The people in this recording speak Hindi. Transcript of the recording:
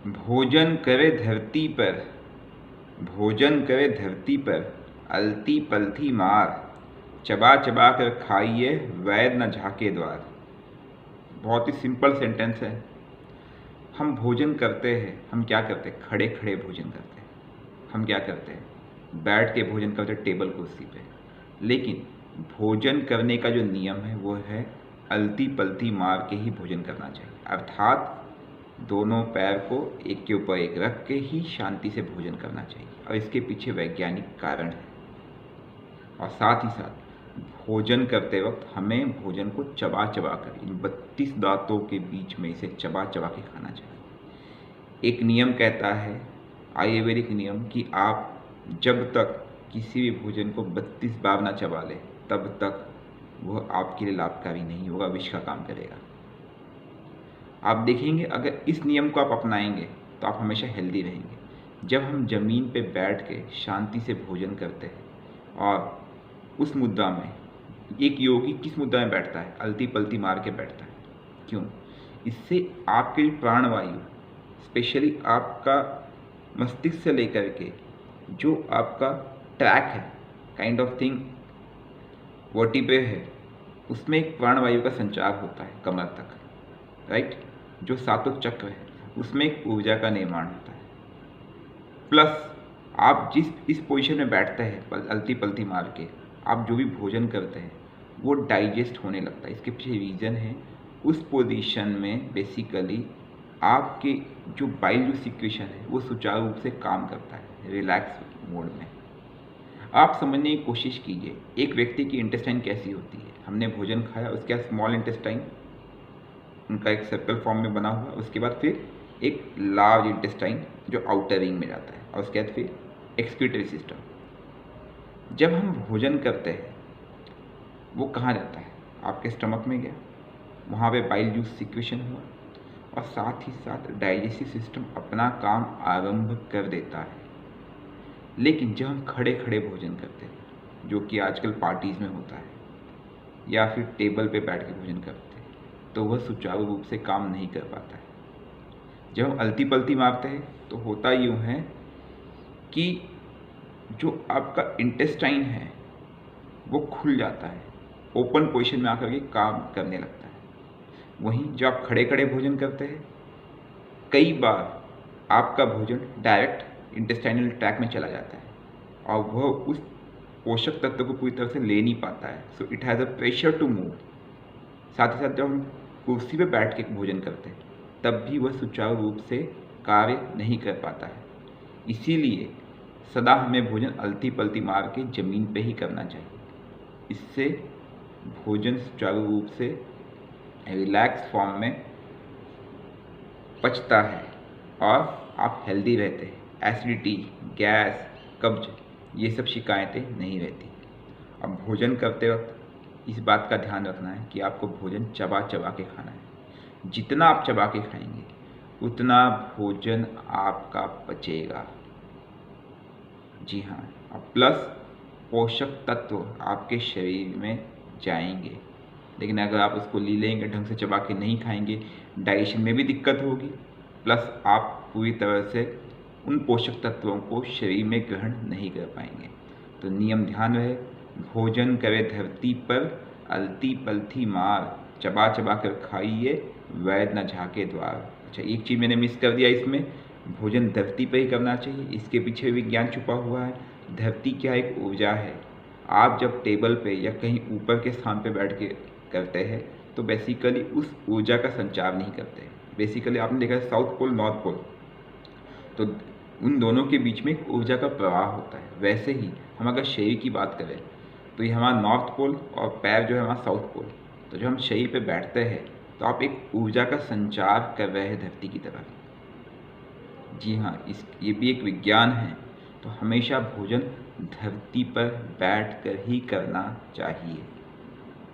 भोजन करे धरती पर, भोजन करे धरती पर, अलती पलथी मार, चबा चबा कर खाइए वैद न झाके द्वार। बहुत ही सिंपल सेंटेंस है। हम भोजन करते हैं, हम क्या करते हैं? खड़े खड़े भोजन करते हैं। हम क्या करते हैं? बैठ के भोजन करते हैं टेबल कुर्सी पे। लेकिन भोजन करने का जो नियम है वो है अलती पलती मार के ही भोजन करना चाहिए, अर्थात दोनों पैर को एक के ऊपर एक रख के ही शांति से भोजन करना चाहिए। और इसके पीछे वैज्ञानिक कारण है। और साथ ही साथ भोजन करते वक्त हमें भोजन को चबा चबा कर, इन 32 दांतों के बीच में इसे चबा चबा के खाना चाहिए। एक नियम कहता है, आयुर्वेदिक नियम, कि आप जब तक किसी भी भोजन को 32 बार ना चबा ले तब तक वह आपके लिए लाभकारी नहीं होगा, विष का काम करेगा। आप देखेंगे अगर इस नियम को आप अपनाएंगे तो आप हमेशा हेल्दी रहेंगे। जब हम ज़मीन पे बैठ के शांति से भोजन करते हैं और उस मुद्रा में, एक योगी किस मुद्रा में बैठता है? अलती पलती मार के बैठता है। क्यों? इससे आपके प्राणवायु, स्पेशली आपका मस्तिष्क से लेकर के जो आपका ट्रैक है, काइंड ऑफ थिंग वर्टिब्रे है, उसमें एक प्राणवायु का संचार होता है कमर तक, राइट? जो सातों चक्र है उसमें एक ऊर्जा का निर्माण होता है। प्लस आप जिस इस पोजीशन में बैठते हैं अलती पलती मार के, आप जो भी भोजन करते हैं वो डाइजेस्ट होने लगता है। इसके पीछे रीज़न है, उस पोजीशन में बेसिकली आपके जो बाइल जो सिक्रेशन है वो सुचारू रूप से काम करता है रिलैक्स मोड में। आप समझने की कोशिश कीजिए, एक व्यक्ति की इंटेस्टाइन कैसी होती है। हमने भोजन खाया, उसके बाद स्मॉल इंटेस्टाइन उनका एक सर्कल फॉर्म में बना हुआ, उसके बाद फिर एक लार्ज इंटेस्टाइन जो आउटर रिंग में जाता है, और उसके बाद फिर एक्सक्रीटरी सिस्टम। जब हम भोजन करते हैं वो कहाँ जाता है? आपके स्टमक में गया, वहाँ पे बाइल जूस सिक्रेशन हुआ, और साथ ही साथ डाइजेस्टिव सिस्टम अपना काम आरंभ कर देता है। लेकिन जब हम खड़े खड़े भोजन करते हैं, जो कि आजकल पार्टीज़ में होता है, या फिर टेबल पे बैठ के भोजन करते हैं, तो वह सुचारू रूप से काम नहीं कर पाता है। जब हम अलती पलती मारते हैं तो होता यूँ है कि जो आपका इंटेस्टाइन है वो खुल जाता है, ओपन पोजीशन में आकर के काम करने लगता है। वहीं जब आप खड़े खड़े भोजन करते हैं, कई बार आपका भोजन डायरेक्ट इंटेस्टाइनल ट्रैक में चला जाता है और वह उस पोषक तत्व को पूरी तरह से ले नहीं पाता है। So it has a pressure to move. साथ ही साथ जब हम कुर्सी पर बैठ के भोजन करते हैं तब भी वह सुचारू रूप से कार्य नहीं कर पाता है। इसीलिए सदा हमें भोजन अलती पलती मार के ज़मीन पे ही करना चाहिए। इससे भोजन सुचारू रूप से रिलैक्स फॉर्म में पचता है और आप हेल्दी रहते हैं। एसिडिटी, गैस, कब्ज, ये सब शिकायतें नहीं रहती। अब भोजन करते वक्त इस बात का ध्यान रखना है कि आपको भोजन चबा चबा के खाना है। जितना आप चबा के खाएंगे उतना भोजन आपका पचेगा। जी हाँ, और प्लस पोषक तत्व आपके शरीर में जाएंगे। लेकिन अगर आप उसको ले लेंगे, ढंग से चबा के नहीं खाएंगे, डाइजेशन में भी दिक्कत होगी, प्लस आप पूरी तरह से उन पोषक तत्वों को शरीर में ग्रहण नहीं कर पाएंगे। तो नियम ध्यान रहे, भोजन करे धरती पर, अलती पलथी मार, चबा चबा कर खाइए वैद न झाके द्वार। अच्छा, एक चीज़ मैंने मिस कर दिया इसमें, भोजन धरती पर ही करना चाहिए। इसके पीछे विज्ञान छुपा हुआ है। धरती क्या एक ऊर्जा है। आप जब टेबल पे या कहीं ऊपर के स्थान पे बैठ के करते हैं तो बेसिकली उस ऊर्जा का संचार नहीं करते। बेसिकली आपने देखा है साउथ पोल नॉर्थ पोल, तो उन दोनों के बीच में एक ऊर्जा का प्रवाह होता है। वैसे ही हम अगर शरीर की बात करें तो ये हमारा नॉर्थ पोल और पैर जो है हमारा साउथ पोल। तो जब हम शरीर पे बैठते हैं तो आप एक ऊर्जा का संचार कर रहे हैं धरती की तरफ। जी हाँ, ये भी एक विज्ञान है। तो हमेशा भोजन धरती पर बैठ कर ही करना चाहिए।